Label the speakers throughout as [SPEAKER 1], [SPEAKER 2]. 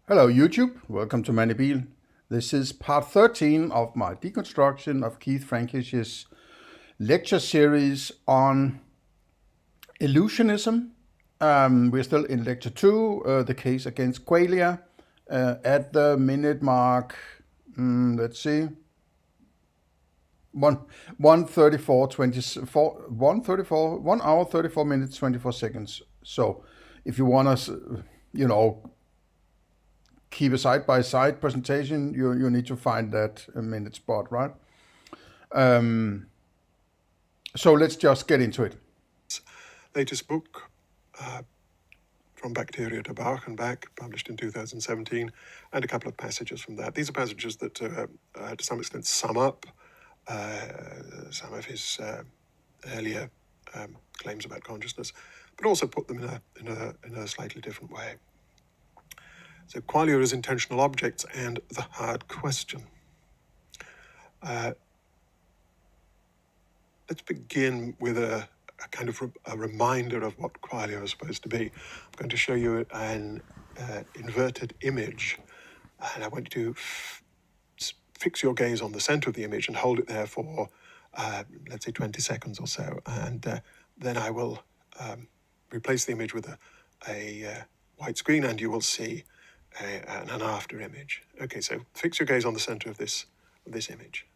[SPEAKER 1] Hello YouTube, welcome to Mandibil. This is part 13 of my deconstruction of Keith Frankish's lecture series on illusionism. We're still in lecture 2, the case against qualia, at the minute mark, let's see, 1 hour 34 minutes 24 seconds. So if you want to, keep a side-by-side presentation, you need to find that minute spot, right? So let's just get into it.
[SPEAKER 2] Latest book, From Bacteria to Bach and Back, published in 2017, and a couple of passages from that. These are passages that, to some extent, sum up some of his earlier claims about consciousness, but also put them in a slightly different way. So qualia as intentional objects and the hard question. Let's begin with a kind of a reminder of what qualia is supposed to be. I'm going to show you an inverted image, and I want you to fix your gaze on the center of the image and hold it there for, let's say, 20 seconds or so, and then I will replace the image with a white screen, and you will see an after image. Okay, so fix your gaze on the center of this image.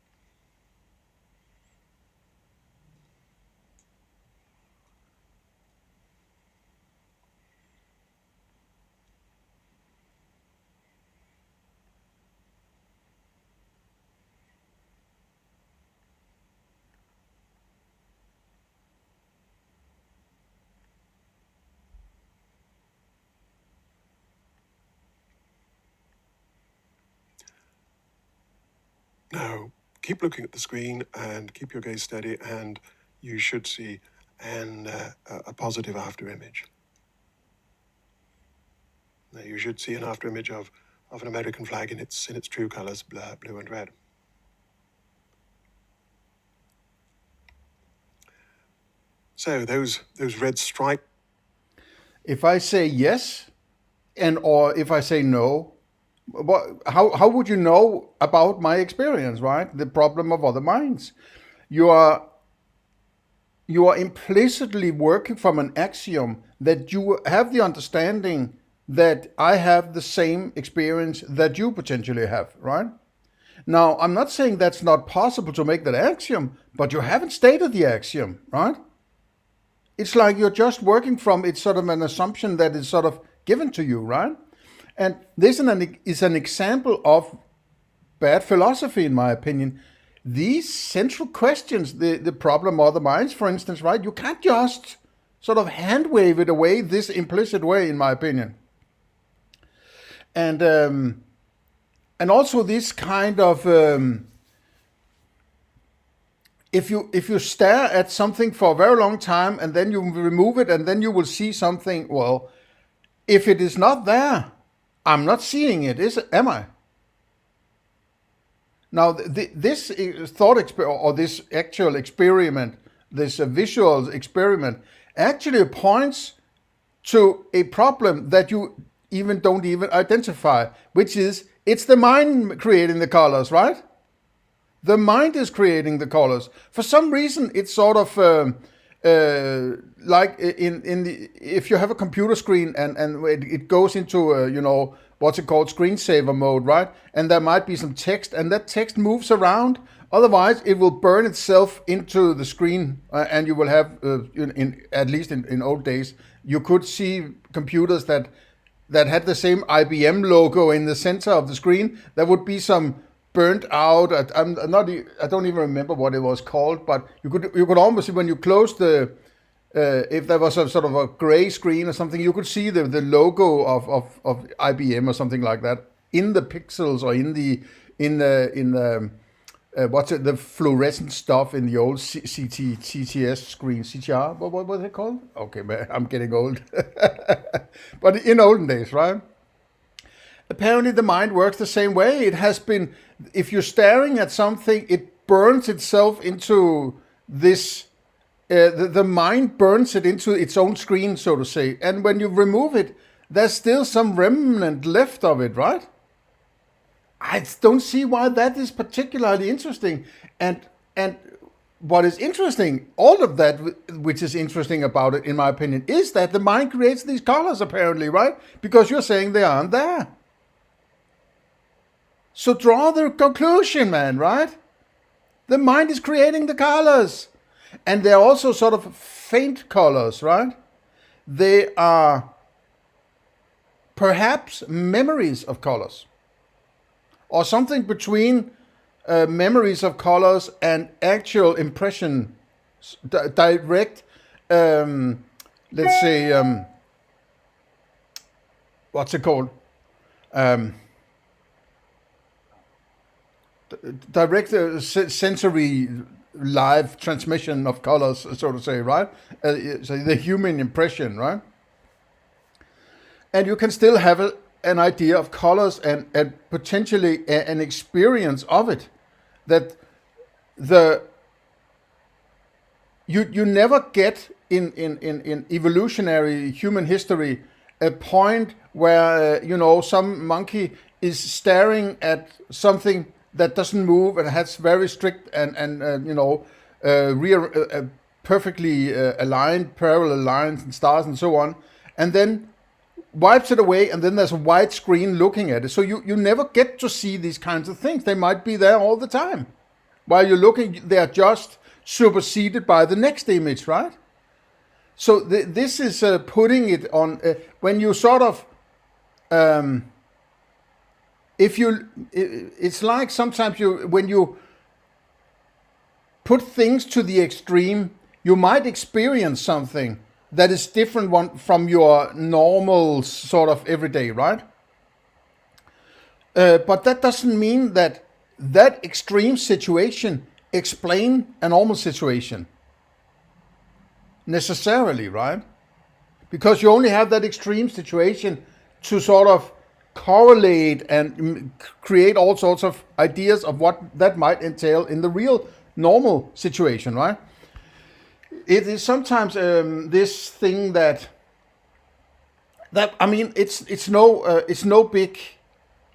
[SPEAKER 2] Now, keep looking at the screen and keep your gaze steady, and you should see a positive after image. Now, you should see an after image of an American flag in its true colors, blue and red. So those red stripes.
[SPEAKER 1] If I say yes, or if I say no, how would you know about my experience, right? The problem of other minds. You are implicitly working from an axiom that you have the understanding that I have the same experience that you potentially have, right? Now, I'm not saying that's not possible to make that axiom, but you haven't stated the axiom, right? It's like you're just working from, it's sort of an assumption that is sort of given to you, right? And this is an example of bad philosophy, in my opinion. These central questions, the problem of the minds, for instance, right? You can't just sort of hand wave it away this implicit way, in my opinion. And also this kind of if you stare at something for a very long time and then you remove it and then you will see something. Well, if it is not there, I'm not seeing it, am I? Now, this thought experiment, or this actual experiment, this visual experiment, actually points to a problem that you don't even identify, which is it's the mind creating the colors, right? The mind is creating the colors. For some reason, it's sort of like if you have a computer screen and it goes into what's it called, screensaver mode, right? And there might be some text, and that text moves around. Otherwise, it will burn itself into the screen, and you will have, at least in old days, you could see computers that had the same IBM logo in the center of the screen. There would be some burnt out. I don't even remember what it was called, but you could almost see when you close the. If there was a sort of a gray screen or something, you could see the logo of IBM or something like that in the pixels, or in the the fluorescent stuff in the old CTS screen, CTR. What was it called? Okay, man, I'm getting old. But in olden days, right? Apparently, the mind works the same way. It has been. If you're staring at something, it burns itself into this. The mind burns it into its own screen, so to say. And when you remove it, there's still some remnant left of it, right? I don't see why that is particularly interesting. And what is interesting, all of that which is interesting about it, in my opinion, is that the mind creates these colors, apparently, right? Because you're saying they aren't there. So draw the conclusion, man, right? The mind is creating the colors. And they're also sort of faint colors, right? They are perhaps memories of colors. Or something between memories of colors and actual impression, direct, let's say, what's it called? Direct sensory live transmission of colors, so to say, right? So the human impression, right? And you can still have an idea of colors and potentially an experience of it. That you never get in evolutionary human history a point where some monkey is staring at something that doesn't move and has very strict and perfectly aligned parallel lines and stars and so on, and then wipes it away, and then there's a white screen looking at it. So you never get to see these kinds of things. They might be there all the time. While you're looking, they are just superseded by the next image, right? So this is putting it on, when you sort of, it's like sometimes when you put things to the extreme, you might experience something that is different from your normal sort of everyday, right? But that doesn't mean that extreme situation explain a normal situation necessarily, right? Because you only have that extreme situation to sort of correlate and create all sorts of ideas of what that might entail in the real normal situation, right? It is sometimes this thing that I mean, it's no big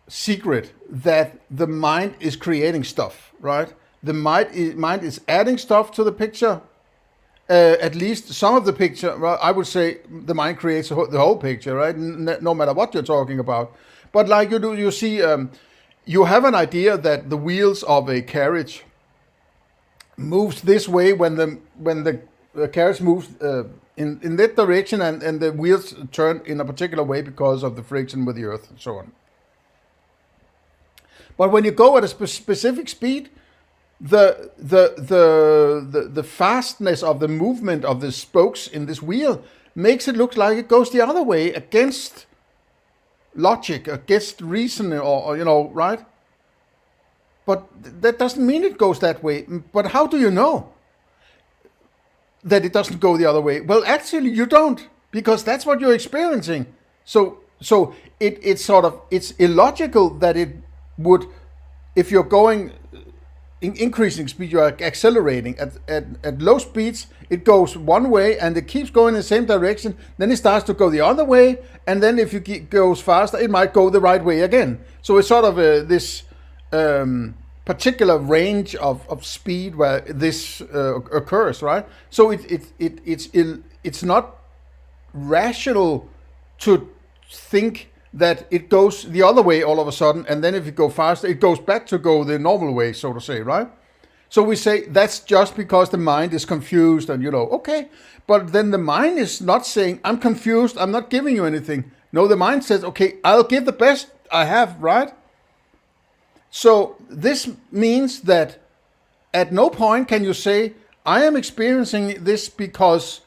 [SPEAKER 1] secret that the mind is creating stuff, right? The mind is adding stuff to the picture. At least some of the picture. Well, I would say the mind creates the whole picture, right? No matter what you're talking about. But like you see, you have an idea that the wheels of a carriage moves this way when the carriage moves in that direction, and the wheels turn in a particular way because of the friction with the earth and so on. But when you go at a specific speed, the fastness of the movement of the spokes in this wheel makes it look like it goes the other way, against logic, against reason, or right? But that doesn't mean it goes that way. But how do you know that it doesn't go the other way? Well, actually you don't, because that's what you're experiencing. So it's illogical that it would, if you're going increasing speed, you're accelerating at low speeds, it goes one way and it keeps going in the same direction, then it starts to go the other way, and then if it goes faster, it might go the right way again. So it's sort of this particular range of speed where this occurs, right? So it's not rational to think that it goes the other way all of a sudden, and then if it goes faster, it goes back to go the normal way, so to say, right? So we say that's just because the mind is confused, and okay, but then the mind is not saying, I'm confused, I'm not giving you anything. No, the mind says, okay, I'll give the best I have, right? So this means that at no point can you say, I am experiencing this because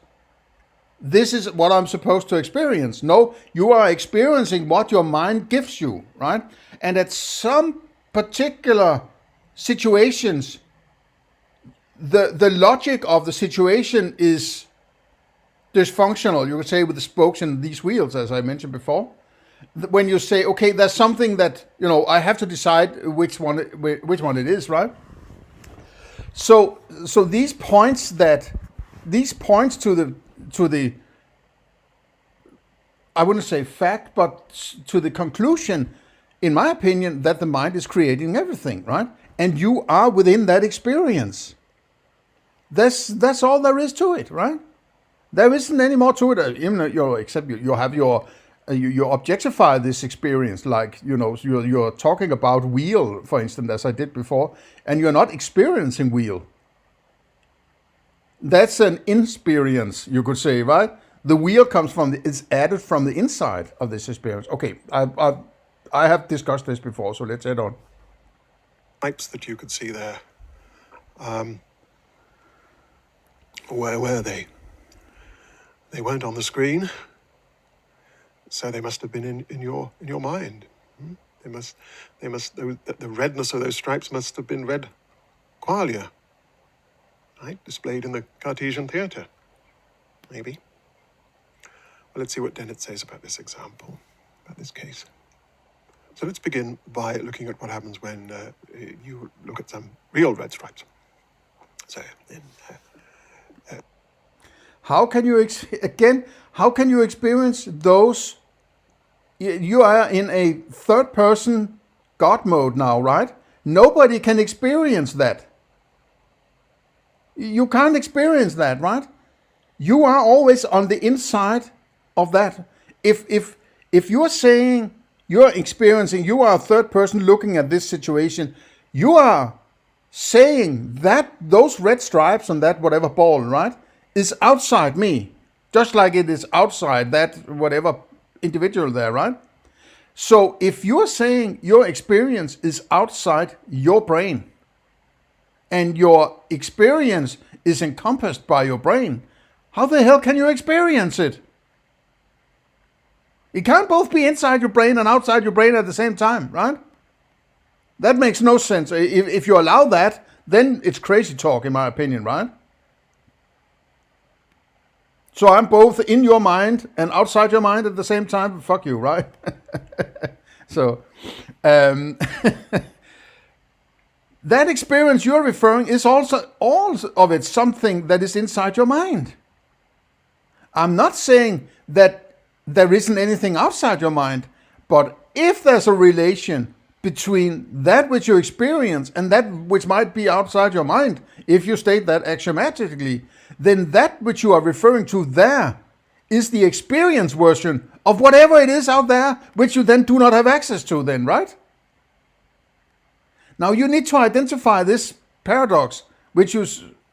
[SPEAKER 1] this is what I'm supposed to experience. No, you are experiencing what your mind gives you, right? And at some particular situations, the logic of the situation is dysfunctional, you could say, with the spokes in these wheels, as I mentioned before. When you say, okay, there's something that, I have to decide which one it is, right? So these points to the I wouldn't say fact, but to the conclusion, in my opinion, that the mind is creating everything, right? And you are within that experience. That's all there is to it, right? There isn't any more to it. Except you have you objectify this experience, like you're talking about wheel, for instance, as I did before, and you're not experiencing wheel. That's an insperience, you could say, right? The wheel comes it's added from the inside of this experience. Okay, I have discussed this before, so let's head on.
[SPEAKER 2] Types that you could see there. Where were they? They weren't on the screen, so they must have been in your mind. The redness of those stripes must have been red qualia, right? Displayed in the Cartesian theatre, maybe. Well, let's see what Dennett says about this example, about this case. So let's begin by looking at what happens when you look at some real red stripes. So then,
[SPEAKER 1] how can you experience those? You are in a third-person God mode now, right? Nobody can experience that. You can't experience that, right? You are always on the inside of that. If you're saying you're experiencing, you are a third person looking at this situation, you are saying that those red stripes on that whatever ball, right, is outside me, just like it is outside that whatever individual there, right? So if you're saying your experience is outside your brain, and your experience is encompassed by your brain, how the hell can you experience it? It can't both be inside your brain and outside your brain at the same time, right? That makes no sense. If you allow that, then it's crazy talk, in my opinion, right? So I'm both in your mind and outside your mind at the same time. Fuck you, right? So, that experience you're referring is also all of it something that is inside your mind. I'm not saying that there isn't anything outside your mind, but if there's a relation between that which you experience and that which might be outside your mind, if you state that axiomatically, then that which you are referring to there is the experience version of whatever it is out there, which you then do not have access to then, right? Now you need to identify this paradox, which you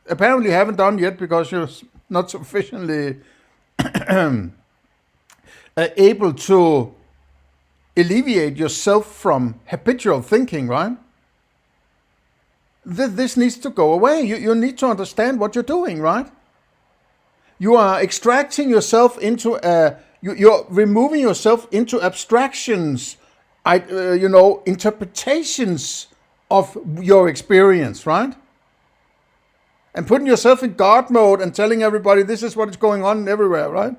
[SPEAKER 1] apparently haven't done yet because you're not sufficiently able to alleviate yourself from habitual thinking, right? This needs to go away. You need to understand what you're doing, right? You are extracting yourself into you're removing yourself into abstractions, interpretations of your experience, right? And putting yourself in God mode and telling everybody this is what is going on everywhere, right?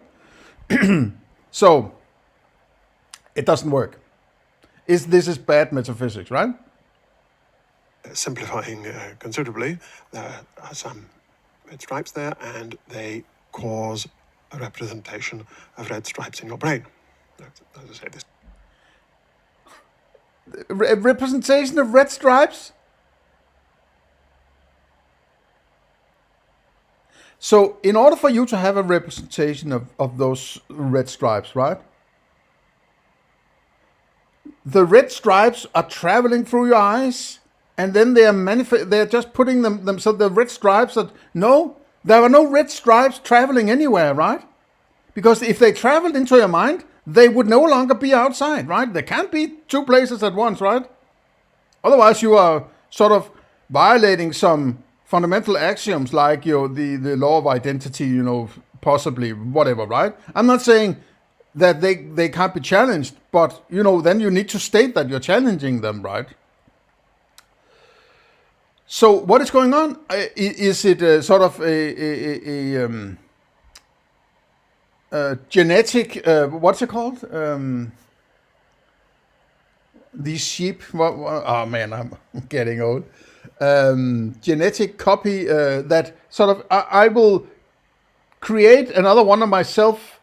[SPEAKER 1] So, it doesn't work. This is bad metaphysics, right?
[SPEAKER 2] Simplifying considerably, there are some red stripes there, and they cause a representation of red stripes in your brain. As I say, this
[SPEAKER 1] representation of red stripes? So, in order for you to have a representation of those red stripes, right? The red stripes are traveling through your eyes, and then they are they're just putting them so the red stripes are... No, there are no red stripes traveling anywhere, right? Because if they traveled into your mind, they would no longer be outside, right? There can't be two places at once, right? Otherwise, you are sort of violating some fundamental axioms like the law of identity, possibly, whatever, right? I'm not saying that they can't be challenged, but, then you need to state that you're challenging them, right? So what is going on? Is it sort of a genetic, what's it called? These sheep, oh man, I'm getting old. Genetic copy that sort of, I will create another one of myself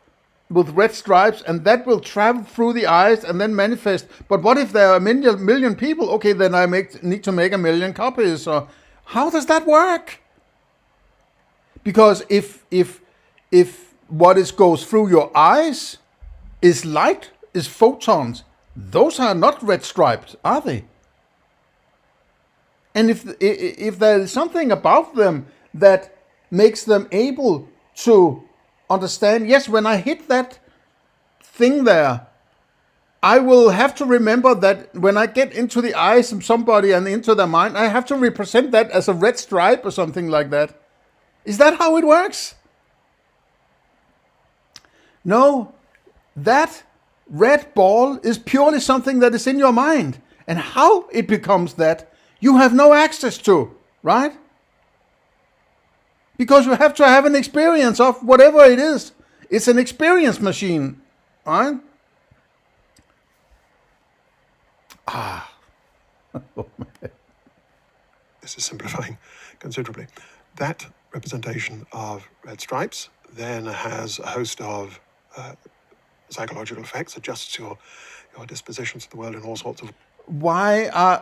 [SPEAKER 1] with red stripes, and that will travel through the eyes and then manifest. But what if there are a million people? Okay, then I need to make 1 million copies. Or how does that work? Because if what goes through your eyes is light, is photons, those are not red stripes, are they? And if there is something about them that makes them able to understand, yes, when I hit that thing there, I will have to remember that when I get into the eyes of somebody and into their mind, I have to represent that as a red stripe or something like that. Is that how it works? No, that red ball is purely something that is in your mind. And how it becomes that, you have no access to, right? Because you have to have an experience of whatever it is. It's an experience machine, right?
[SPEAKER 2] This is simplifying considerably. That representation of red stripes then has a host of psychological effects, adjusts your dispositions to the world in all sorts of.
[SPEAKER 1] Why are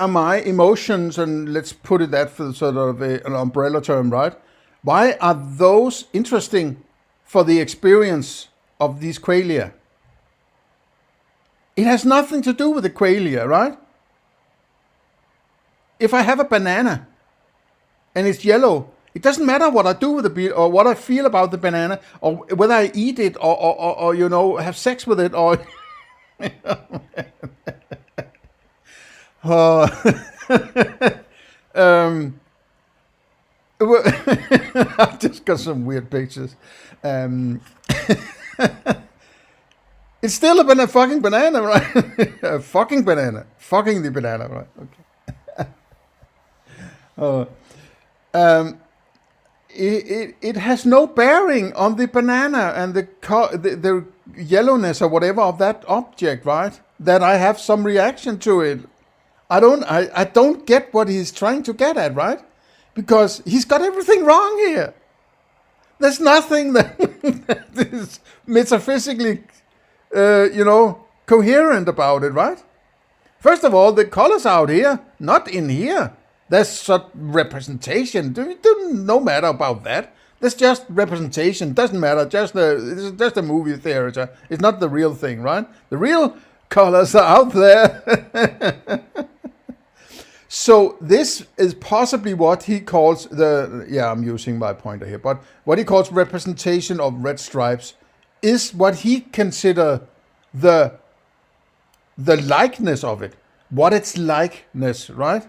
[SPEAKER 1] my emotions, and let's put it that for sort of an umbrella term, right? Why are those interesting for the experience of these qualia? It has nothing to do with the qualia, right? If I have a banana and it's yellow, it doesn't matter what I do with the or what I feel about the banana, or whether I eat it or you know, have sex with it, or I've just got some weird pictures. It's still a fucking banana, right? A fucking banana. Fucking the banana, right? Okay. It has no bearing on the banana and the yellowness or whatever of that object, right? That I have some reaction to it. I don't get what he's trying to get at, right? Because he's got everything wrong here. There's nothing that is metaphysically, coherent about it, right? First of all, the colors out here, not in here. There's such representation. No matter about that. There's just representation. Doesn't matter. It's just a movie theater. It's not the real thing, right? The real colors are out there. So this is possibly what he calls I'm using my pointer here, but what he calls representation of red stripes is what he consider the likeness of it. What its likeness, right?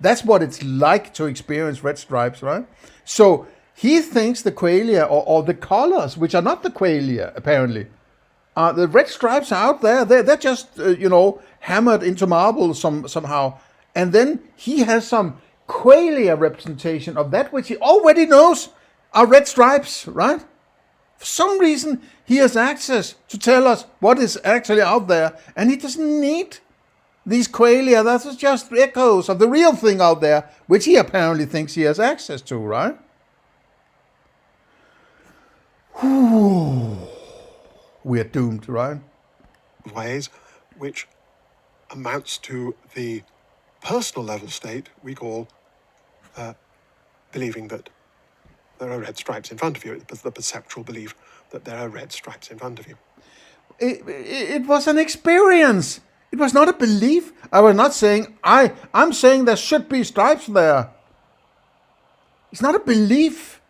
[SPEAKER 1] That's what it's like to experience red stripes, right? So he thinks the qualia or the colors, which are not the qualia, apparently, the red stripes are out there. They're just, hammered into marble somehow. And then he has some qualia representation of that which he already knows are red stripes, right? For some reason, he has access to tell us what is actually out there, and he doesn't need these qualia. That's just echoes of the real thing out there, which he apparently thinks he has access to, right? We're doomed, right?
[SPEAKER 2] Ways which amounts to the personal level state we call believing that there are red stripes in front of you. It's the perceptual belief that there are red stripes in front of you.
[SPEAKER 1] It was an experience. It was not a belief. I was not saying, I'm saying there should be stripes there. It's not a belief.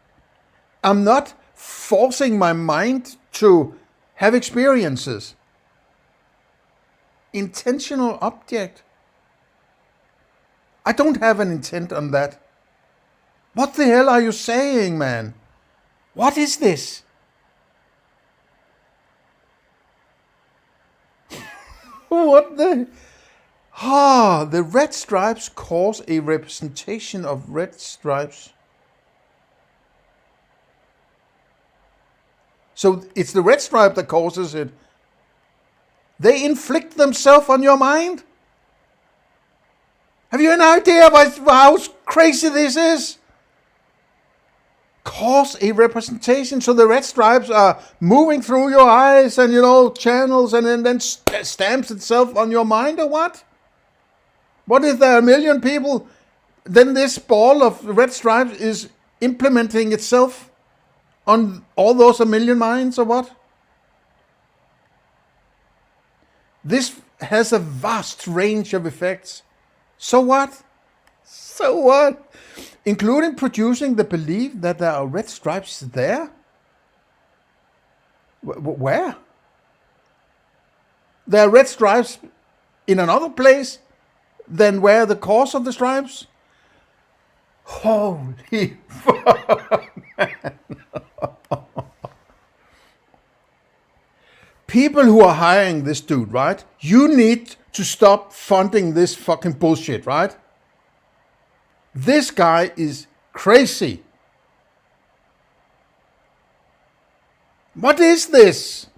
[SPEAKER 1] I'm not forcing my mind to have experiences. Intentional object. I don't have an intent on that. What the hell are you saying, man? What is this? What the? The red stripes cause a representation of red stripes. So it's the red stripe that causes it. They inflict themselves on your mind? Have you an idea about how crazy this is? cause a representation. So the red stripes are moving through your eyes and, channels, and then stamps itself on your mind, or what? What if there are a million people? Then this ball of red stripes is implementing itself on all those a million minds, or what? This has a vast range of effects. So what? So what? Including producing the belief that there are red stripes there? Where? There are red stripes in another place than where the cause of the stripes? Holy fuck, man. People who are hiring this dude, right? You need to stop funding this fucking bullshit, right? This guy is crazy. What is this?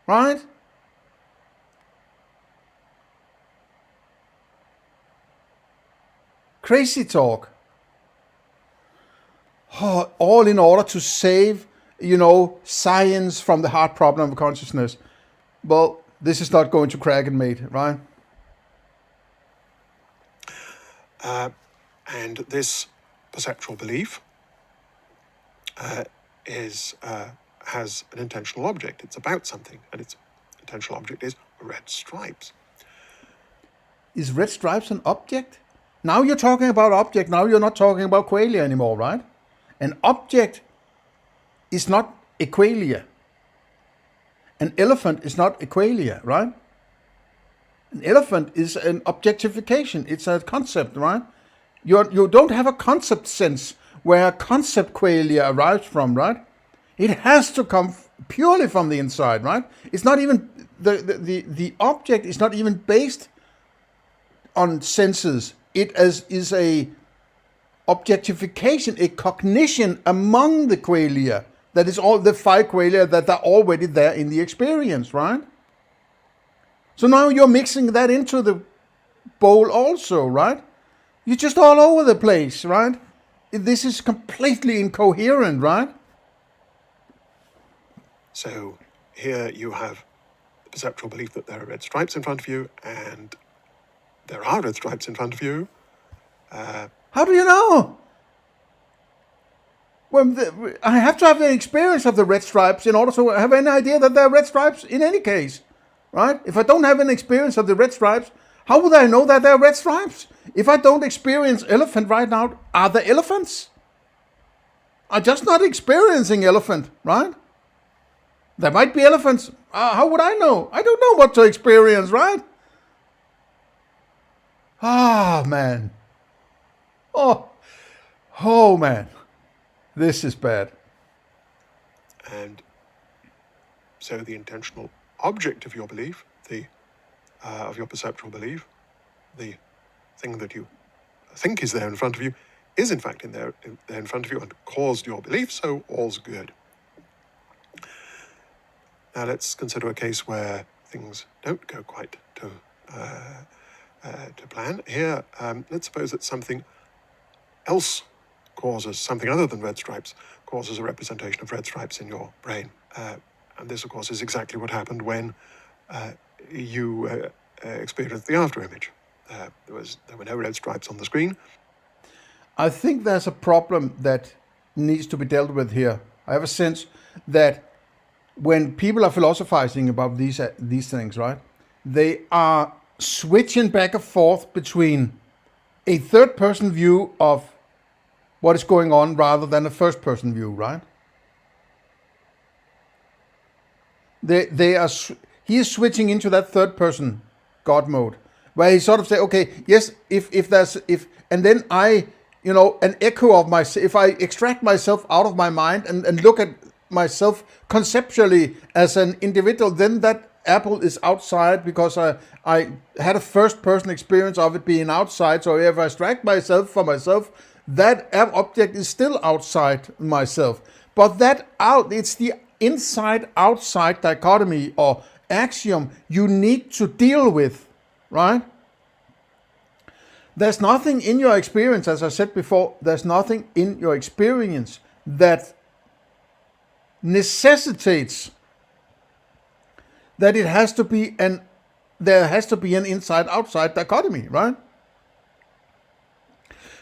[SPEAKER 1] Right? Crazy talk. All in order to save, science from the hard problem of consciousness. Well, this is not going to crack it, mate, right?
[SPEAKER 2] And this perceptual belief has an intentional object. It's about something, and its intentional object is red stripes.
[SPEAKER 1] Is red stripes an object? Now you're talking about object. Now you're not talking about qualia anymore, right? An object is not a qualia. An elephant is not a qualia, right? An elephant is an objectification. It's a concept, right? You don't have a concept sense where concept qualia arrives from, right? It has to come purely from the inside, right? It's not even the object is not even based on senses. It is a objectification, a cognition among the qualia. That is all the 5 qualia that are already there in the experience, right? So now you're mixing that into the bowl also, right? You're just all over the place, right? This is completely incoherent, right?
[SPEAKER 2] So here you have the perceptual belief that there are red stripes in front of you, and there are red stripes in front of you.
[SPEAKER 1] How do you know? Well, I have to have an experience of the red stripes in order to have any idea that there are red stripes in any case, right? If I don't have an experience of the red stripes, how would I know that there are red stripes? If I don't experience elephant right now, are there elephants? I'm just not experiencing elephant, right? There might be elephants. How would I know? I don't know what to experience, right? Man. Oh, man. This is bad.
[SPEAKER 2] And so the intentional object of your belief, of your perceptual belief, the thing that you think is there in front of you, is in fact there in front of you and caused your belief, so all's good. Now let's consider a case where things don't go quite to plan. Here, let's suppose that something else causes, something other than red stripes, causes a representation of red stripes in your brain. And this, of course, is exactly what happened when you experienced the after image. There were no red stripes on the screen.
[SPEAKER 1] I think there's a problem that needs to be dealt with here. I have a sense that when people are philosophizing about these things, right, they are switching back and forth between a third-person view of what is going on rather than a first-person view, right? He is switching into that third-person God mode, where he sort of say, okay, yes, and then an echo of myself, if I extract myself out of my mind and look at myself conceptually as an individual, then that apple is outside because I had a first-person experience of it being outside. So if I extract myself from myself, that object is still outside myself. But it's the inside-outside dichotomy or axiom you need to deal with, right? There's nothing in your experience, as I said before, there's nothing in your experience that necessitates that there has to be an inside-outside dichotomy, right?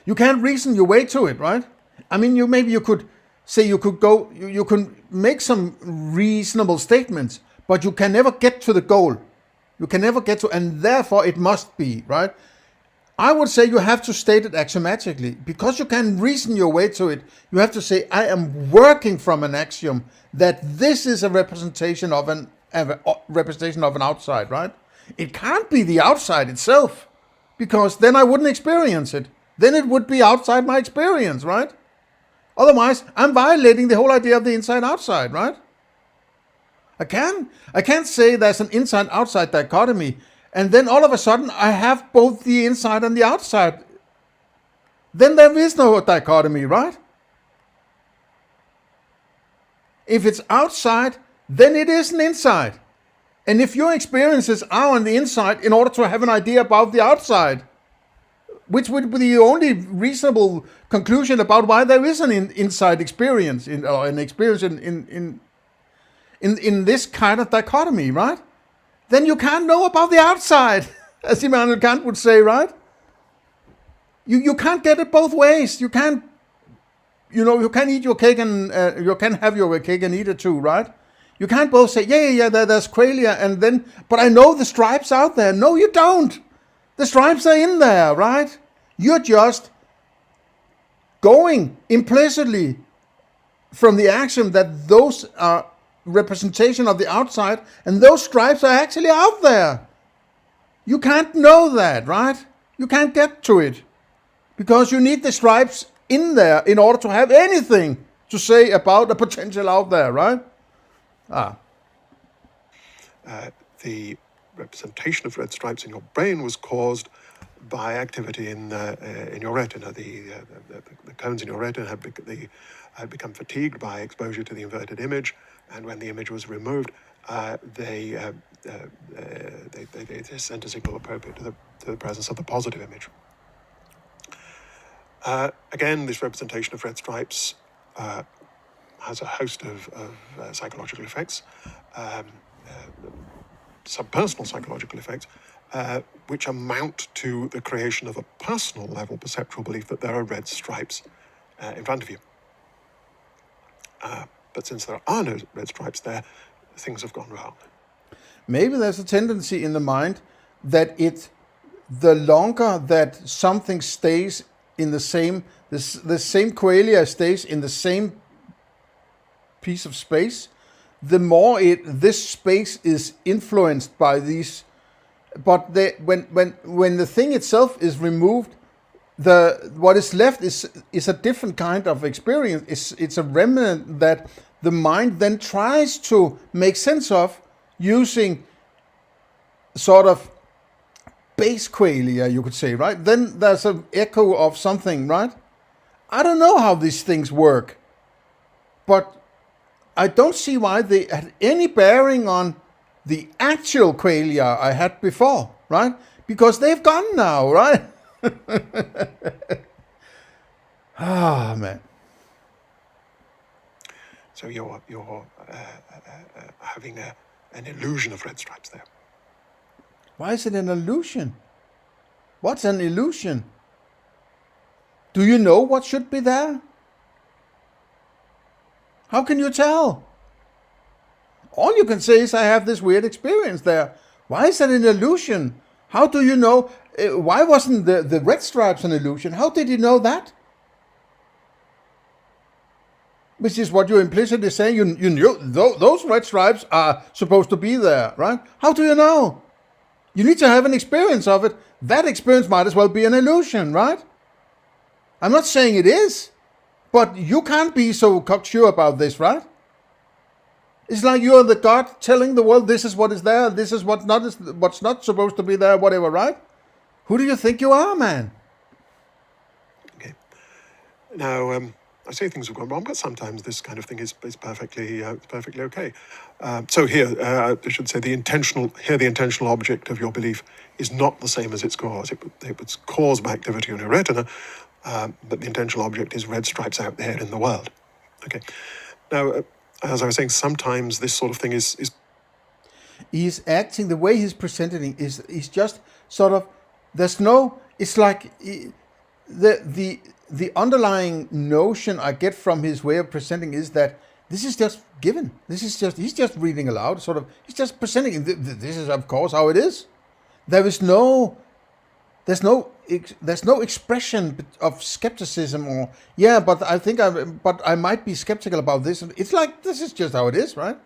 [SPEAKER 1] You can't reason your way to it, right? I mean, you could say you can make some reasonable statements, but you can never get to the goal. You can never get to, and therefore it must be, right? I would say you have to state it axiomatically. Because you can reason your way to it, you have to say, I am working from an axiom that this is a representation of an outside, right? It can't be the outside itself, because then I wouldn't experience it. Then it would be outside my experience, right? Otherwise, I'm violating the whole idea of the inside-outside, right? I can't say there's an inside-outside dichotomy, and then all of a sudden I have both the inside and the outside. Then there is no dichotomy, right? If it's outside, then it is an inside. And if your experiences are on the inside in order to have an idea about the outside, which would be the only reasonable conclusion about why there is an inside experience, or an experience in this kind of dichotomy, right? Then you can't know about the outside, as Immanuel Kant would say, right? You can't get it both ways. You can't eat your cake and you can have your cake and eat it too, right? You can't both say, yeah, there's qualia, but I know the stripes out there. No, you don't. The stripes are in there, right? You're just going implicitly from the axiom that those are representation of the outside, and those stripes are actually out there. You can't know that, right? You can't get to it, because you need the stripes in there in order to have anything to say about the potential out there, right?
[SPEAKER 2] The representation of red stripes in your brain was caused by activity in your retina. The cones in your retina had become fatigued by exposure to the inverted image, and when the image was removed, they sent a signal appropriate to the presence of the positive image. Again, this representation of red stripes has a host of psychological effects, subpersonal psychological effects, which amount to the creation of a personal level perceptual belief that there are red stripes in front of you. But since there are no red stripes there, things have gone wrong.
[SPEAKER 1] Maybe there's a tendency in the mind that the longer that something stays in the same qualia stays in the same piece of space, the more this space is influenced by these. But when the thing itself is removed, what is left is a different kind of experience. It's a remnant that the mind then tries to make sense of using sort of base qualia, you could say, right? Then there's an echo of something, right? I don't know how these things work, but I don't see why they had any bearing on the actual qualia I had before, right? Because they've gone now, right? Man.
[SPEAKER 2] So you're having an illusion of red stripes there.
[SPEAKER 1] Why is it an illusion? What's an illusion? Do you know what should be there? How can you tell? All you can say is, I have this weird experience there. Why is that an illusion? How do you know? Why wasn't the red stripes an illusion? How did you know that? Which is what you're implicitly saying. You knew those red stripes are supposed to be there, right? How do you know? You need to have an experience of it. That experience might as well be an illusion, right? I'm not saying it is, but you can't be so cocksure about this, right? It's like you're the God telling the world this is what is there, this is what's not supposed to be there, whatever, right? Who do you think you are, man?
[SPEAKER 2] Okay. Now, I say things have gone wrong, but sometimes this kind of thing is perfectly okay. So here, I should say the intentional object of your belief is not the same as its cause. It was caused by activity on your retina, but the intentional object is red stripes out there in the world. Okay. Now, as I was saying, sometimes this sort of thing is
[SPEAKER 1] He's acting, the way he's presenting is just sort of, there's no, it's like the underlying notion I get from his way of presenting is that this is just given. This is just, he's just reading aloud, sort of, he's just presenting, this is of course how it is. There is no, there's no expression of skepticism or, yeah, but I might be skeptical about this. It's like, this is just how it is, right?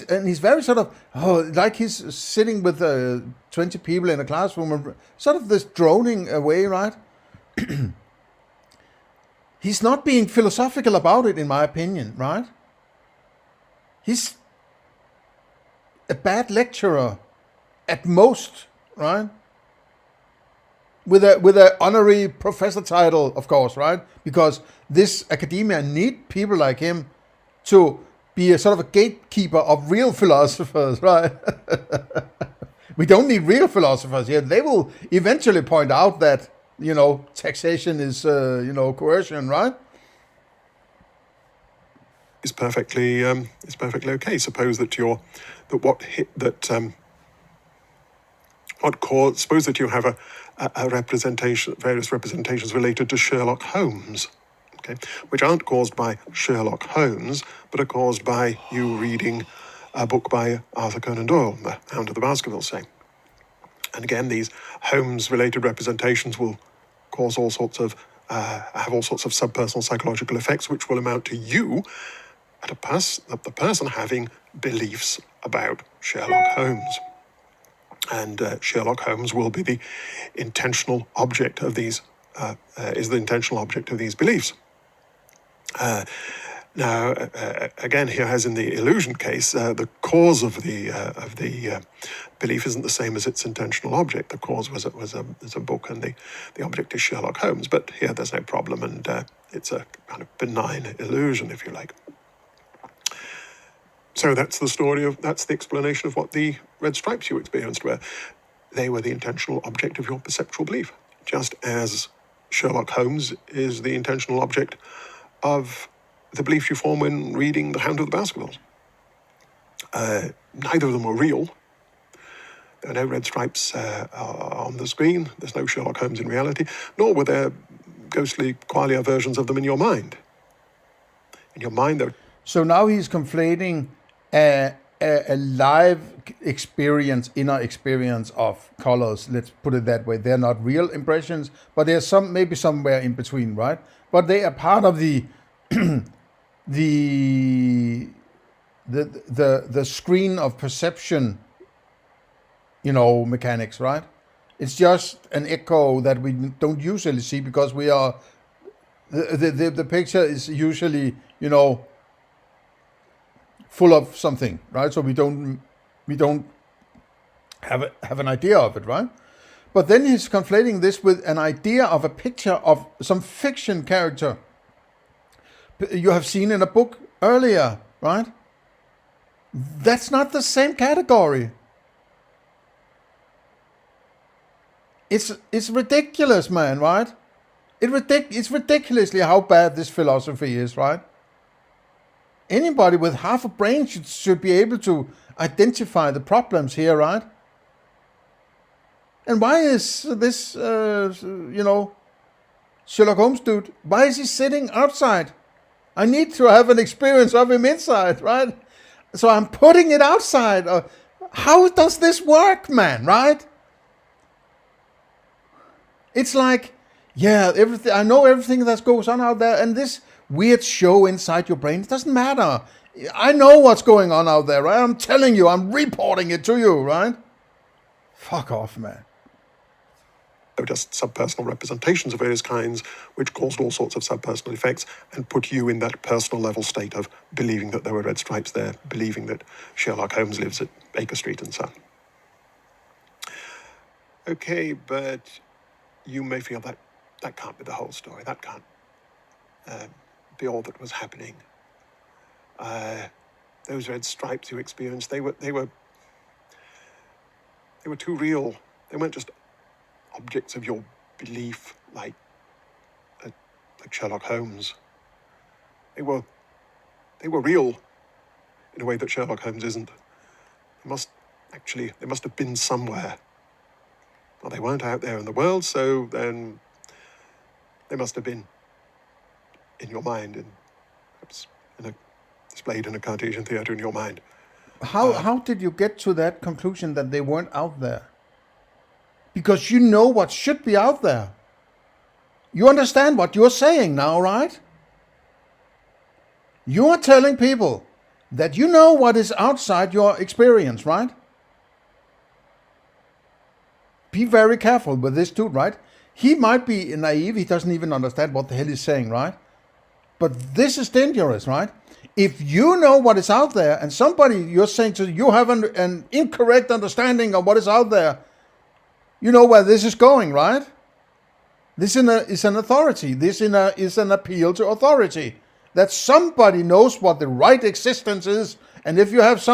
[SPEAKER 1] And he's very sort of, like he's sitting with 20 people in a classroom, and sort of this droning away, right? He's not being philosophical about it, in my opinion, right? He's a bad lecturer at most, right? With a honorary professor title, of course, right? Because this academia need people like him to be a sort of a gatekeeper of real philosophers, right? We don't need real philosophers here. They will eventually point out that, taxation is, coercion, right?
[SPEAKER 2] Is perfectly okay. Suppose that suppose that you have a representation, various representations related to Sherlock Holmes, okay, which aren't caused by Sherlock Holmes, but are caused by you reading a book by Arthur Conan Doyle, The Hound of the Baskervilles, say. And again, these Holmes-related representations will cause all sorts of have all sorts of subpersonal psychological effects, which will amount to you, the person having beliefs about Sherlock Holmes. And Sherlock Holmes will be the intentional object of these beliefs. Now, again, here as in the illusion case, the cause of the belief isn't the same as its intentional object. The cause was a book, and the object is Sherlock Holmes. But here, there's no problem, and it's a kind of benign illusion, if you like. So that's the explanation of what the red stripes you experienced were. They were the intentional object of your perceptual belief, just as Sherlock Holmes is the intentional object of the belief you form when reading The Hound of the Baskervilles. Neither of them were real. There are no red stripes on the screen. There's no Sherlock Holmes in reality, nor were there ghostly qualia versions of them in your mind. In your mind, though.
[SPEAKER 1] So now he's conflating a live experience, inner experience of colors. Let's put it that way. They're not real impressions, but they're maybe somewhere in between, right? But they are part of the screen of perception, mechanics, right? It's just an echo that we don't usually see because we are the picture is usually full of something, right? So we don't have an idea of it, right? But then he's conflating this with an idea of a picture of some fiction character you have seen in a book earlier, right? That's not the same category. It's ridiculous, man, right? It's ridiculously how bad this philosophy is, right? Anybody with half a brain should be able to identify the problems here, right? And why is this, Sherlock Holmes dude, why is he sitting outside? I need to have an experience of him inside, right? So I'm putting it outside. How does this work, man, right? It's like, yeah, everything. I know everything that goes on out there, and this weird show inside your brain, it doesn't matter. I know what's going on out there, right? I'm telling you, I'm reporting it to you, right? Fuck off, man.
[SPEAKER 2] They were just subpersonal representations of various kinds, which caused all sorts of subpersonal effects and put you in that personal level state of believing that there were red stripes there, believing that Sherlock Holmes lives at Baker Street and so on. Okay, but you may feel that can't be the whole story. That can't be all that was happening. Those red stripes you experienced, they were too real. They weren't just objects of your belief, like Sherlock Holmes. They were real in a way that Sherlock Holmes isn't. They must have been somewhere. Well, they weren't out there in the world, so then they must have been in your mind, perhaps displayed in a Cartesian theatre in your mind.
[SPEAKER 1] How did you get to that conclusion that they weren't out there? Because you know what should be out there. You understand what you're saying now, right? You are telling people that you know what is outside your experience, right? Be very careful with this dude, right? He might be naive, he doesn't even understand what the hell he's saying, right? But this is dangerous, right? If you know what is out there and somebody you're saying to you have an incorrect understanding of what is out there, you know where this is going, right? This is an authority. This is an appeal to authority. That somebody knows what the right existence is, and if you have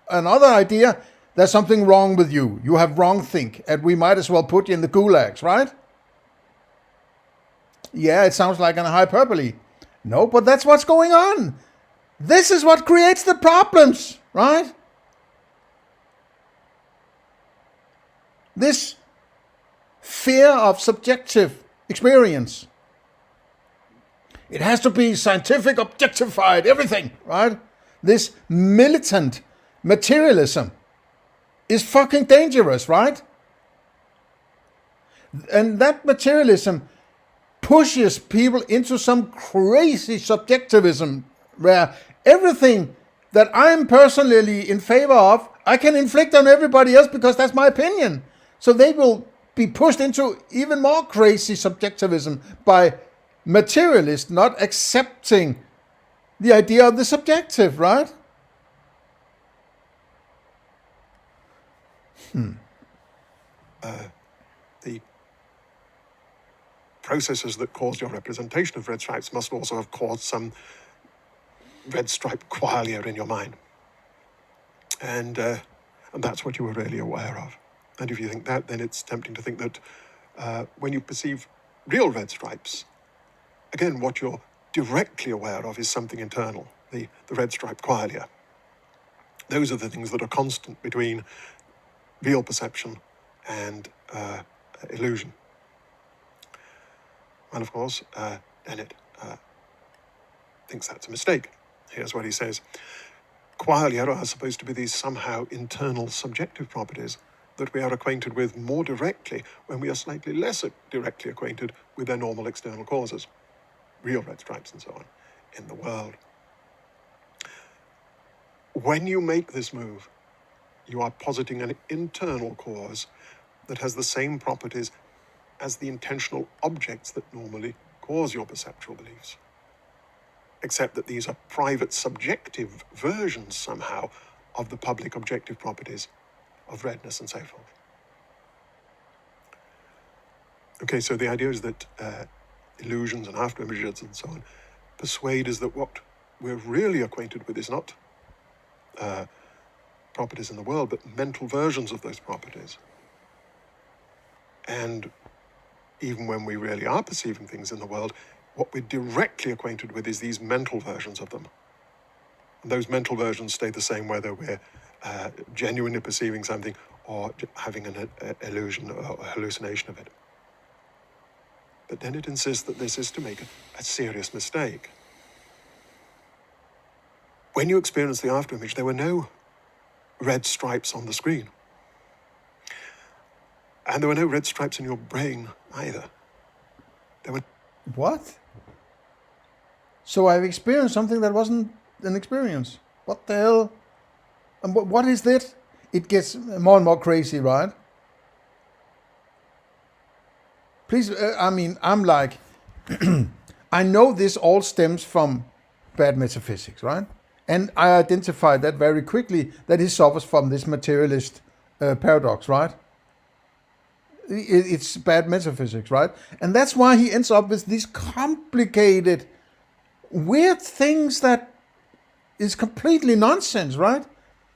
[SPEAKER 1] another idea, there's something wrong with you. You have wrong think, and we might as well put you in the gulags, right? Yeah, it sounds like an hyperbole. No, but that's what's going on. This is what creates the problems, right? This fear of subjective experience. It has to be scientific, objectified, everything, right? This militant materialism is fucking dangerous, right? And that materialism pushes people into some crazy subjectivism where everything that I'm personally in favor of, I can inflict on everybody else because that's my opinion. So they will be pushed into even more crazy subjectivism by materialists not accepting the idea of the subjective, right?
[SPEAKER 2] The processes that caused your representation of red stripes must also have caused some red stripe qualia in your mind. And that's what you were really aware of. And if you think that, then it's tempting to think that when you perceive real red stripes, again, what you're directly aware of is something internal, the red stripe qualia. Those are the things that are constant between real perception and illusion. And of course, Dennett thinks that's a mistake. Here's what he says. Qualia are supposed to be these somehow internal subjective properties that we are acquainted with more directly when we are slightly less directly acquainted with their normal external causes, real red stripes and so on, in the world. When you make this move, you are positing an internal cause that has the same properties as the intentional objects that normally cause your perceptual beliefs, except that these are private subjective versions somehow of the public objective properties of redness and so forth. Okay, so the idea is that illusions and after-images and so on persuade us that what we're really acquainted with is not properties in the world, but mental versions of those properties. And even when we really are perceiving things in the world, what we're directly acquainted with is these mental versions of them. And those mental versions stay the same whether we're genuinely perceiving something or having an illusion or a hallucination of it. But then it insists that this is to make a serious mistake. When you experience the afterimage, there were no red stripes on the screen. And there were no red stripes in your brain either. There were...
[SPEAKER 1] What? So I've experienced something that wasn't an experience. What the hell? And what is that? It gets more and more crazy, right? Please, I'm like, I know this all stems from bad metaphysics, right? And I identified that very quickly, that he suffers from this materialist paradox, right? It's bad metaphysics, right? And that's why he ends up with these complicated, weird things that is completely nonsense, right?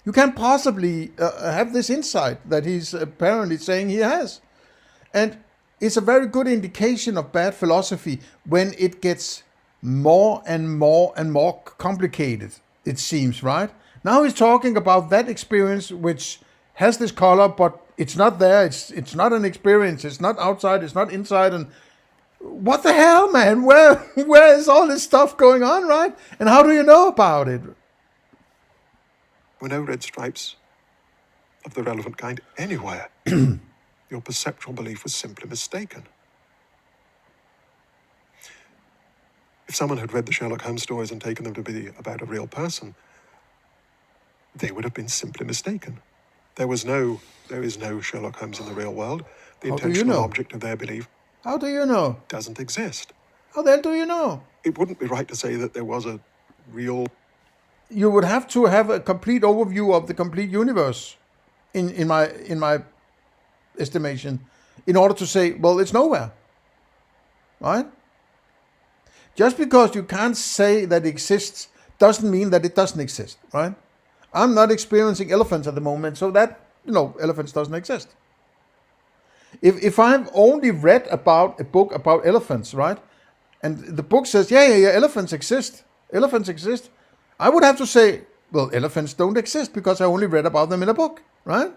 [SPEAKER 1] You can't possibly have this insight that he's apparently saying he has. And it's a very good indication of bad philosophy when it gets more and more and more complicated, it seems, right? Now he's talking about that experience which has this color, but it's not there. It's not an experience. It's not outside. It's not inside. And what the hell, man? Where is all this stuff going on, right? And how do you know about it?
[SPEAKER 2] There were no red stripes of the relevant kind anywhere. Your perceptual belief was simply mistaken. If someone had read the Sherlock Holmes stories and taken them to be about a real person, they would have been simply mistaken. There is no Sherlock Holmes in the real world. The
[SPEAKER 1] How do you
[SPEAKER 2] intentional
[SPEAKER 1] know?
[SPEAKER 2] object of their belief
[SPEAKER 1] How do you know?
[SPEAKER 2] doesn't exist.
[SPEAKER 1] How the hell do you know?
[SPEAKER 2] It wouldn't be right to say that there was a real...
[SPEAKER 1] You would have to have a complete overview of the complete universe, in my estimation, in order to say, well, it's nowhere, right? Just because you can't say that it exists doesn't mean that it doesn't exist, right? I'm not experiencing elephants at the moment, so that, elephants doesn't exist. If I've only read about a book about elephants, right, and the book says, yeah, elephants exist, I would have to say, well, elephants don't exist because I only read about them in a book, right?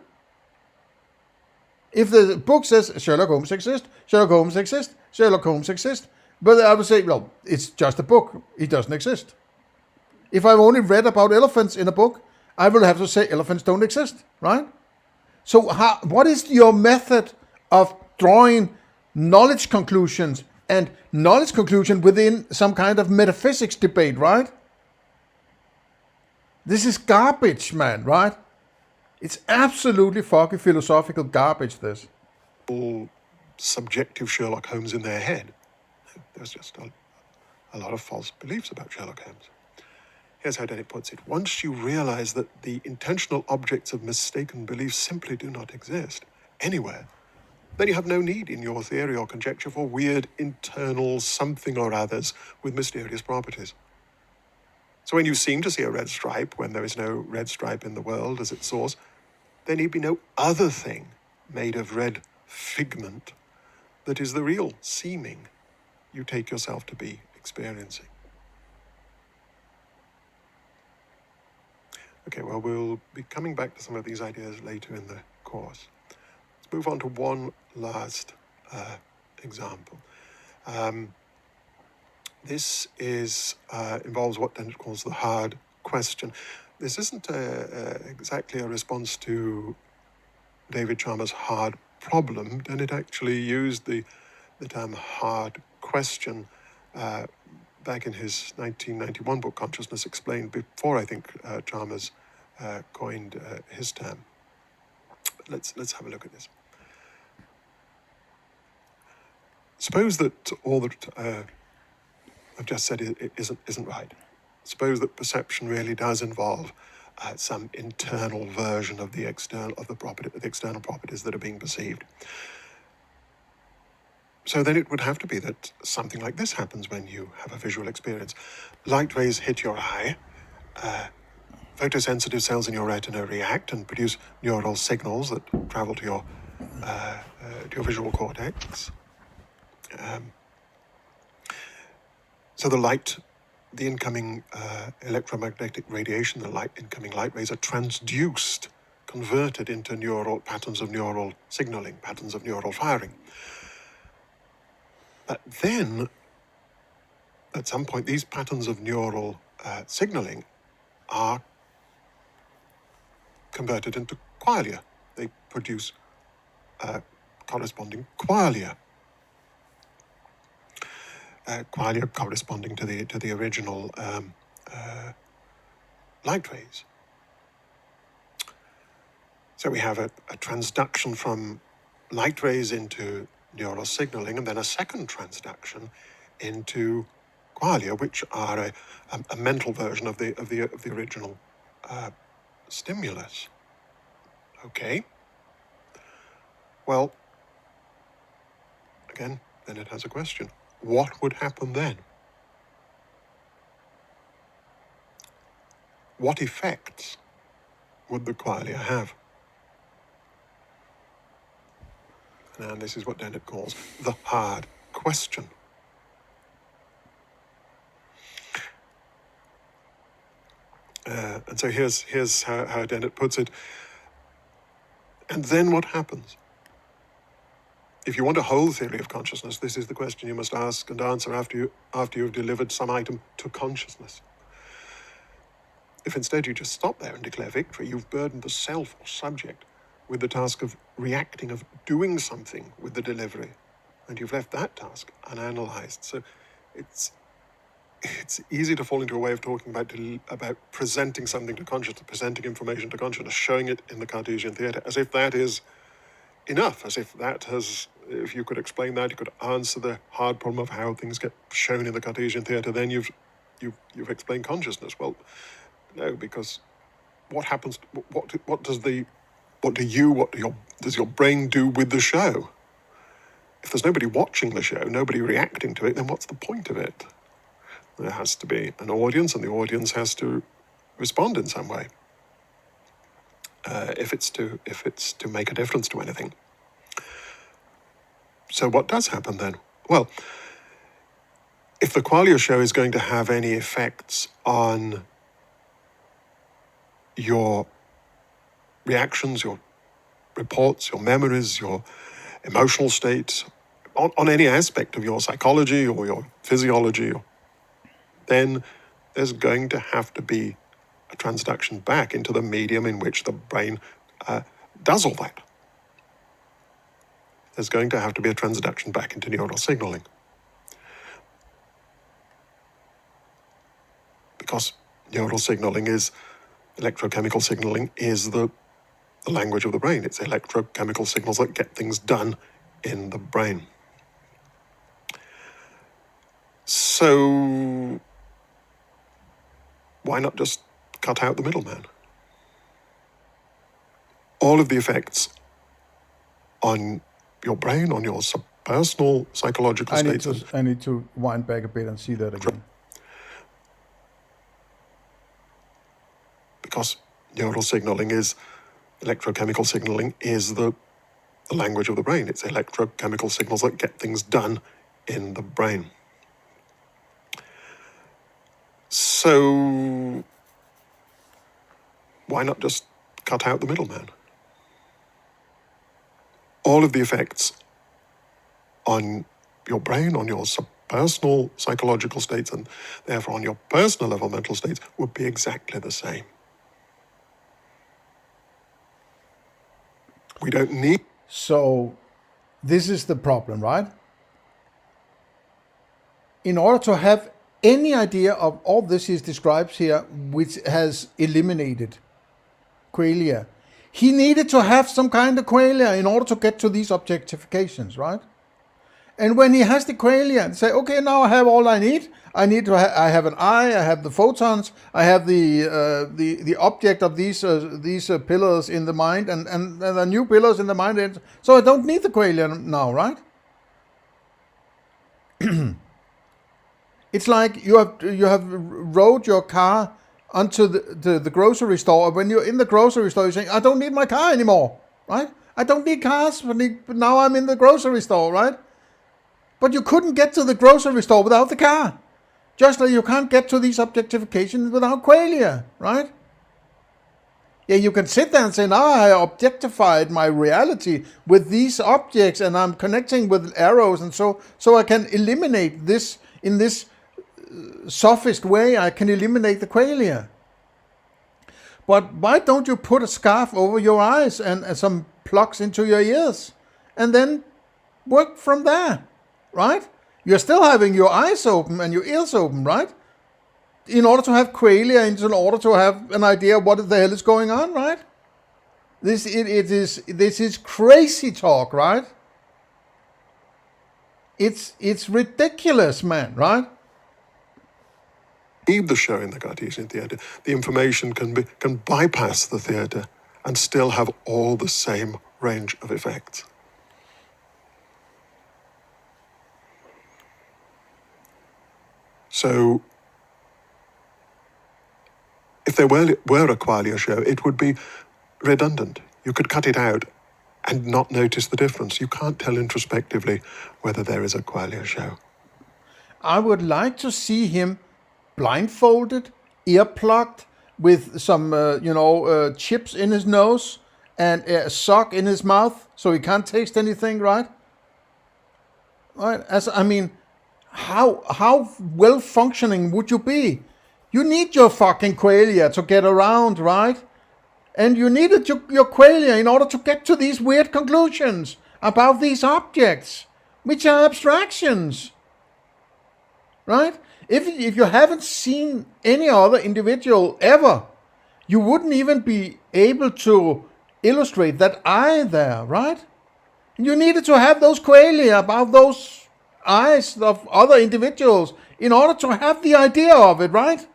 [SPEAKER 1] If the book says Sherlock Holmes exists, but I would say, well, it's just a book. It doesn't exist. If I've only read about elephants in a book, I will have to say elephants don't exist, right? So what is your method of drawing knowledge conclusions and knowledge conclusion within some kind of metaphysics debate, right? This is garbage, man, right? It's absolutely fucking philosophical garbage, this.
[SPEAKER 2] all subjective Sherlock Holmes in their head. There's just a lot of false beliefs about Sherlock Holmes. Here's how Dennett puts it. Once you realize that the intentional objects of mistaken belief simply do not exist anywhere, then you have no need in your theory or conjecture for weird internal something or others with mysterious properties. So when you seem to see a red stripe when there is no red stripe in the world as its source, there need be no other thing made of red figment that is the real seeming you take yourself to be experiencing. Okay, well, we'll be coming back to some of these ideas later in the course. Let's move on to one last example. This involves what Dennett calls the hard question. This isn't exactly a response to David Chalmers' hard problem. Dennett actually used the term hard question back in his 1991 book, Consciousness Explained, before I think Chalmers coined his term. But let's have a look at this. Suppose that all that I've just said isn't right. Suppose that perception really does involve some internal version of the external properties that are being perceived. So then it would have to be that something like this happens when you have a visual experience. Light rays hit your eye, photosensitive cells in your retina react and produce neural signals that travel to your visual cortex. So the incoming electromagnetic radiation, incoming light rays are transduced, converted into patterns of neural signaling, patterns of neural firing. But then, at some point, these patterns of neural signaling are converted into qualia. They produce corresponding qualia. Qualia corresponding to the original light rays. So we have a transduction from light rays into neural signaling, and then a second transduction into qualia, which are a mental version of the original stimulus. Okay. Well, again, then it has a question. What would happen then? What effects would the qualia have? And this is what Dennett calls the hard question. And so here's how Dennett puts it. And then what happens? If you want a whole theory of consciousness, this is the question you must ask and answer after you've delivered some item to consciousness. If instead you just stop there and declare victory, you've burdened the self or subject with the task of reacting, of doing something with the delivery, and you've left that task unanalyzed. So it's easy to fall into a way of talking about presenting something to consciousness, presenting information to consciousness, showing it in the Cartesian theatre, as if that is enough, as if that has, if you could explain that, you could answer the hard problem of how things get shown in the Cartesian theatre, then you've explained consciousness. Well, no, because what happens? What does your brain do with the show? If there's nobody watching the show, nobody reacting to it, then what's the point of it? There has to be an audience, and the audience has to respond in some way. If it's to make a difference to anything. So what does happen then? Well, if the qualia show is going to have any effects on your reactions, your reports, your memories, your emotional states, on any aspect of your psychology or your physiology, then there's going to have to be a transduction back into the medium in which the brain does all that. There's going to have to be a transduction back into neural signaling. Because neural signaling electrochemical signaling is the language of the brain. It's electrochemical signals that get things done in the brain. So why not just cut out the middleman? All of the effects on your brain, on your personal psychological states.
[SPEAKER 1] I need to wind back a bit and see that again.
[SPEAKER 2] Because neural signaling electrochemical signaling is the language of the brain. It's electrochemical signals that get things done in the brain. So why not just cut out the middleman? All of the effects on your brain, on your personal psychological states, and therefore on your personal level mental states would be exactly the same. We don't need...
[SPEAKER 1] So this is the problem, right? In order to have any idea of all this he describes here, which has eliminated qualia, he needed to have some kind of qualia in order to get to these objectifications, right? And when he has the qualia, say, okay, now I have all I need. I I have an eye. I have the photons. I have the object of these pillars in the mind, and the new pillars in the mind. So I don't need the qualia now, right? It's like you have rode your car onto the grocery store. When you're in the grocery store, you're saying, I don't need my car anymore, right? I don't need cars, but now I'm in the grocery store, right? But you couldn't get to the grocery store without the car. Just like you can't get to these objectifications without qualia, right? Yeah, you can sit there and say, now I objectified my reality with these objects and I'm connecting with arrows, and so I can eliminate this in this sophist way. I can eliminate the qualia. But why don't you put a scarf over your eyes and some plugs into your ears and then work from there, right? You're still having your eyes open and your ears open, right? In order to have qualia, in order to have an idea of what the hell is going on, right? This is crazy talk, right? It's ridiculous, man, right?
[SPEAKER 2] Need the show in the Cartesian theatre. The information can bypass the theatre and still have all the same range of effects. So, if there were a qualia show, it would be redundant. You could cut it out and not notice the difference. You can't tell introspectively whether there is a qualia show.
[SPEAKER 1] I would like to see him blindfolded, earplugged, with some, chips in his nose and a sock in his mouth so he can't taste anything, right? Right. How well functioning would you be? You need your fucking qualia to get around, right? And you needed your qualia in order to get to these weird conclusions about these objects, which are abstractions, right? If you haven't seen any other individual ever, you wouldn't even be able to illustrate that eye there, right? You needed to have those qualia about those eyes of other individuals in order to have the idea of it, right?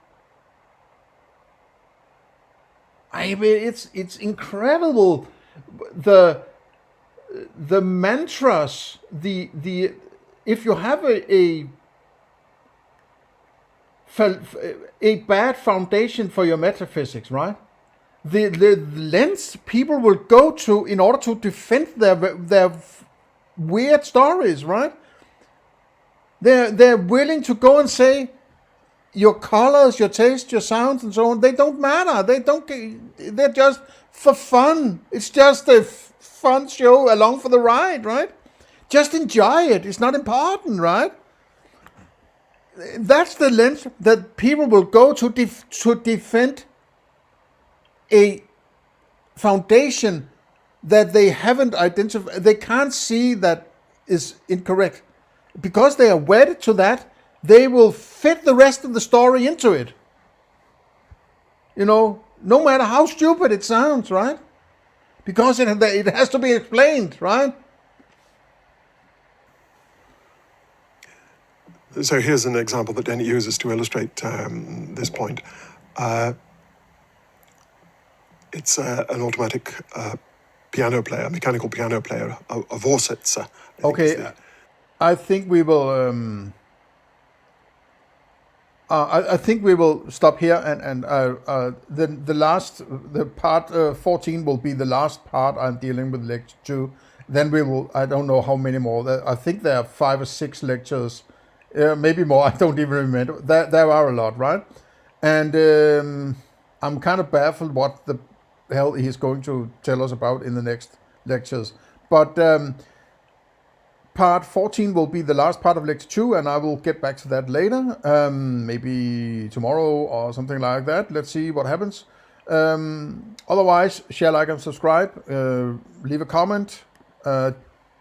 [SPEAKER 1] I mean, it's incredible. The mantras, the if you have a bad foundation for your metaphysics, right? The lens people will go to in order to defend their weird stories, right? They're willing to go and say your colors, your taste, your sounds, and so on. They don't matter. They're just for fun. It's just a fun show along for the ride, right? Just enjoy it. It's not important, right? That's the lens that people will go to defend a foundation that they haven't identified. They can't see that is incorrect. Because they are wedded to that, they will fit the rest of the story into it. No matter how stupid it sounds, right? Because it has to be explained, right?
[SPEAKER 2] So here's an example that Tjen uses to illustrate this point. It's an automatic piano player, mechanical piano player, a Vorsitzer.
[SPEAKER 1] Okay, I think we will. I think we will stop here, and the part 14 will be the last part I'm dealing with lecture 2. Then we will. I don't know how many more. I think there are 5 or 6 lectures, maybe more. I don't even remember. There are a lot, right? And I'm kind of baffled what the hell he's going to tell us about in the next lectures. But part 14 will be the last part of lecture 2, and I will get back to that later, maybe tomorrow or something like that. Let's see what happens. Otherwise, share, like, and subscribe. Leave a comment.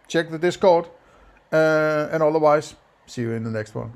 [SPEAKER 1] Check the Discord. And otherwise, see you in the next one.